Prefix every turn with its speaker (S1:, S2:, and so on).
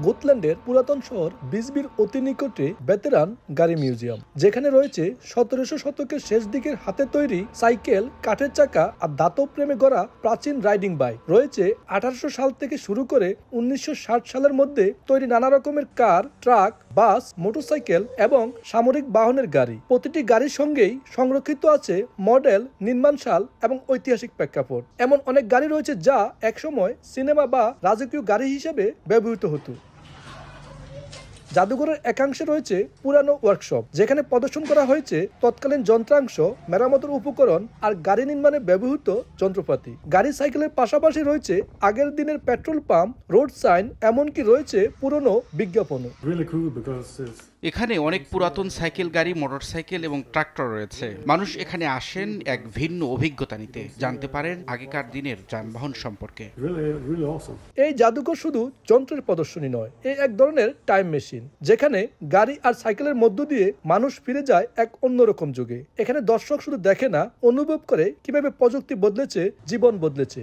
S1: গোতল্যান্ডের পুরাতন শহর বিসবির অতি নিকটে ভেতেরান গাড়ি মিউজিয়াম, যেখানে রয়েছে 1700 শতকের শেষ দিকের হাতে তৈরি সাইকেল, কাঠের চাকা আর ধাতব প্রেমে গড়া প্রাচীন রাইডিং বাইক। রয়েছে 1800 সাল থেকে শুরু করে 1960 সালের মধ্যে তৈরি নানা রকমের কার, ট্রাক, বাস, মোটরসাইকেল এবং সামরিক বাহনের গাড়ি। প্রতিটি গাড়ির সঙ্গেই সংরক্ষিত আছে মডেল, নির্মাণ সাল এবং ঐতিহাসিক প্রেক্ষাপট। এমন অনেক গাড়ি রয়েছে যা একসময় সিনেমা বা রাজকীয় গাড়ি হিসেবে ব্যবহৃত হতো। জাদুঘরের একাংশে রয়েছে পুরানো ওয়ার্কশপ, যেখানে প্রদর্শন করা হয়েছে তৎকালীন যন্ত্রাংশ, মেরামতের উপকরণ আর গাড়ি নির্মাণে ব্যবহৃত যন্ত্রপাতি। গাড়ি, সাইকেলের পাশাপাশি রয়েছে আগের দিনের পেট্রোল পাম্প, রোড সাইন, এমনকি রয়েছে পুরনো বিজ্ঞাপনও।
S2: এখানে অনেক পুরাতন সাইকেল, গাড়ি, মোটরসাইকেল এবং ট্রাক্টর রয়েছে। মানুষ এখানে আসেন এক ভিন্ন অভিজ্ঞতা নিতে, জানতে পারেন আগেকার দিনের যানবাহন সম্পর্কে।
S1: এই জাদুঘর শুধু যন্ত্রের প্রদর্শনী নয়, এই এক ধরনের টাইম মেশিন, যেখানে গাড়ি আর সাইকেলের মধ্য দিয়ে মানুষ ফিরে যায় এক অন্যরকম যুগে। এখানে দর্শক শুধু দেখে না, অনুভব করে কিভাবে প্রযুক্তি বদলেছে, জীবন বদলেছে।